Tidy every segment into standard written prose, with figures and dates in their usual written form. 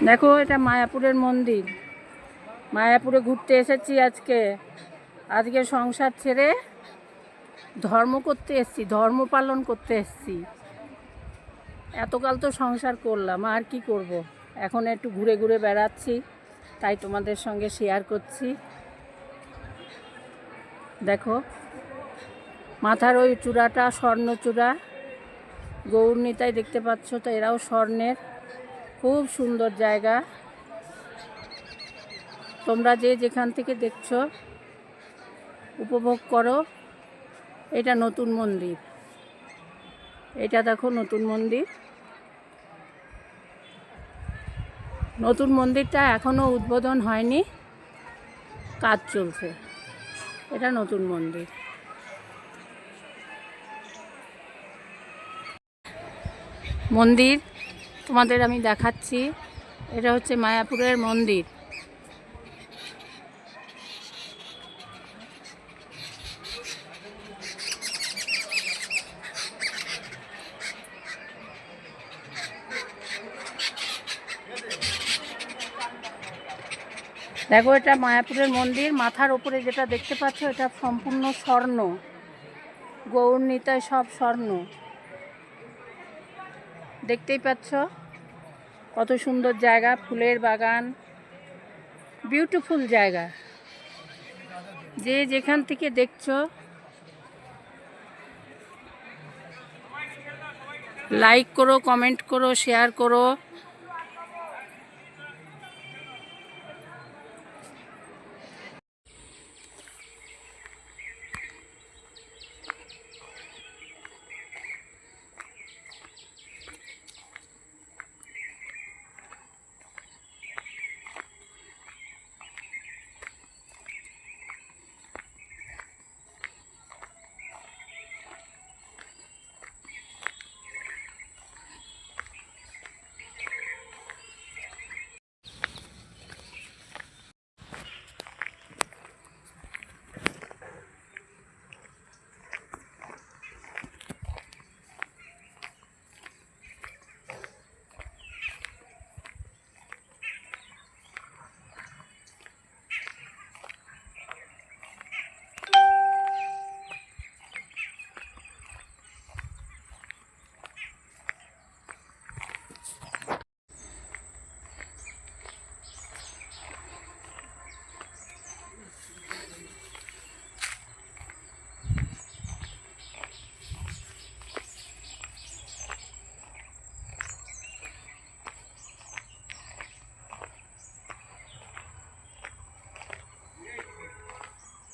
দেখো এটা মায়াপুরের মন্দির। মায়াপুরে ঘুরতে এসেছি আজকে সংসার ছেড়ে ধর্ম করতে এসেছি, ধর্ম পালন করতে এসেছি। এতকাল তো সংসার করলাম, আর কি করব। এখন একটু ঘুরে ঘুরে বেড়াচ্ছি, তাই তোমাদের সঙ্গে শেয়ার করছি। দেখো মাথার ওই চূড়াটা স্বর্ণচূড়া, গৌরনীতায় দেখতে পাচ্ছ তো, এরাও স্বর্ণের। খুব সুন্দর জায়গা। তোমরা যে যেখান থেকে দেখছো উপভোগ করো। এটা নতুন মন্দির, এটা দেখো নতুন মন্দির। নতুন মন্দিরটা এখনও উদ্বোধন হয়নি, কাজ চলছে। এটা নতুন মন্দির। মন্দির তোমাদের আমি দেখাচ্ছি। এটা হচ্ছে মায়াপুরের মন্দির। দেখো এটা মায়াপুরের মন্দির। মাথার ওপরে যেটা দেখতে পাচ্ছ এটা সম্পূর্ণ স্বর্ণ, গৌরনীতায় সব স্বর্ণ। দেখতেই পাচ্ছ কত সুন্দর জায়গা, ফুলের বাগান, বিউটিফুল জায়গা। যে যেখান থেকে দেখছো লাইক করো, কমেন্ট করো, শেয়ার করো।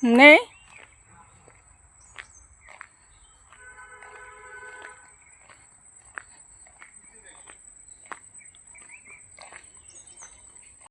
নেই